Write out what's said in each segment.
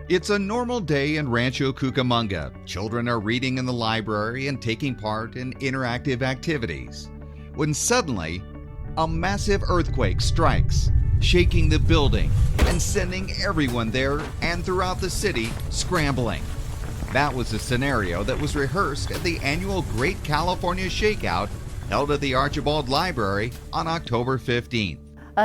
It's a normal day in Rancho Cucamonga. Children are reading in the library and taking part in interactive activities. When suddenly, a massive earthquake strikes, shaking the building and sending everyone there and throughout the city scrambling. That was the scenario that was rehearsed at the annual Great California Shakeout held at the Archibald Library on October 15th.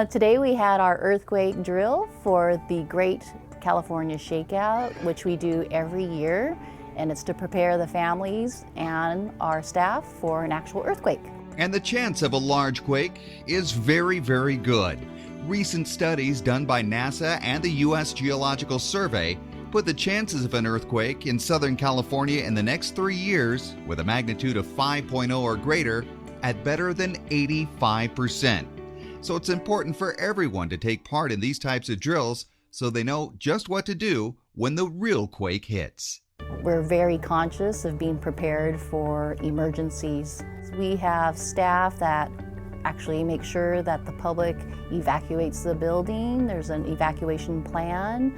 Today we had our earthquake drill for the Great California Shakeout, which we do every year, and it's to prepare the families and our staff for an actual earthquake. And the chance of a large quake is very, very good. Recent studies done by NASA and the U.S. Geological Survey put the chances of an earthquake in Southern California in the next 3 years, with a magnitude of 5.0 or greater, at better than 85%. So it's important for everyone to take part in these types of drills so they know just what to do when the real quake hits. We're very conscious of being prepared for emergencies. We have staff that actually make sure that the public evacuates the building. There's an evacuation plan.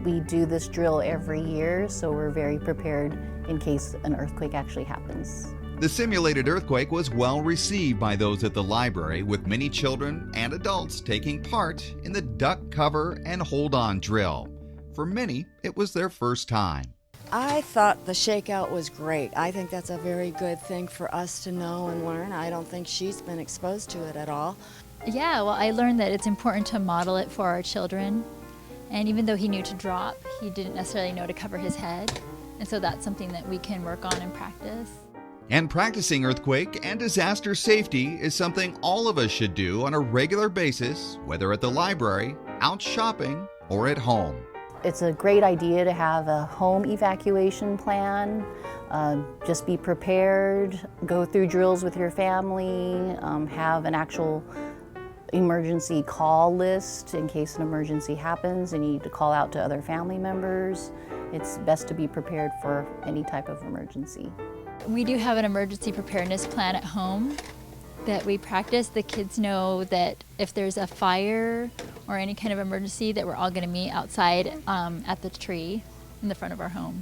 We do this drill every year, so we're very prepared in case an earthquake actually happens. The simulated earthquake was well received by those at the library, with many children and adults taking part in the duck, cover, and hold on drill. For many, it was their first time. I thought the shakeout was great. I think that's a very good thing for us to know and learn. I don't think she's been exposed to it at all. Yeah, well, I learned that it's important to model it for our children. And even though he knew to drop, he didn't necessarily know to cover his head. And so that's something that we can work on and practice. And practicing earthquake and disaster safety is something all of us should do on a regular basis, whether at the library, out shopping, or at home. It's a great idea to have a home evacuation plan. Just be prepared, go through drills with your family, have an actual emergency call list in case an emergency happens and you need to call out to other family members. It's best to be prepared for any type of emergency. We do have an emergency preparedness plan at home that we practice. The kids know that if there's a fire or any kind of emergency, that we're all going to meet outside at the tree in the front of our home.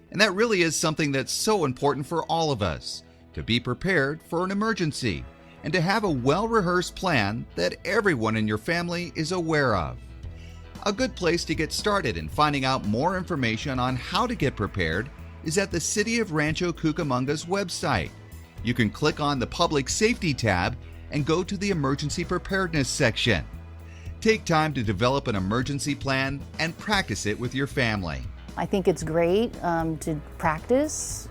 And that really is something that's so important for all of us, to be prepared for an emergency and to have a well-rehearsed plan that everyone in your family is aware of. A good place to get started in finding out more information on how to get prepared is at the City of Rancho Cucamonga's website. You can click on the Public Safety tab and go to the Emergency Preparedness section. Take time to develop an emergency plan and practice it with your family. I think it's great to practice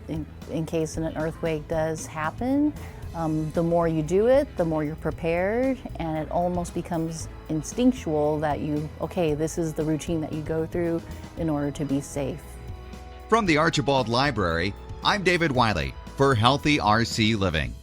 in case an earthquake does happen. The more you do it, the more you're prepared, and it almost becomes instinctual that this is the routine that you go through in order to be safe. From the Archibald Library, I'm David Wiley for Healthy RC Living.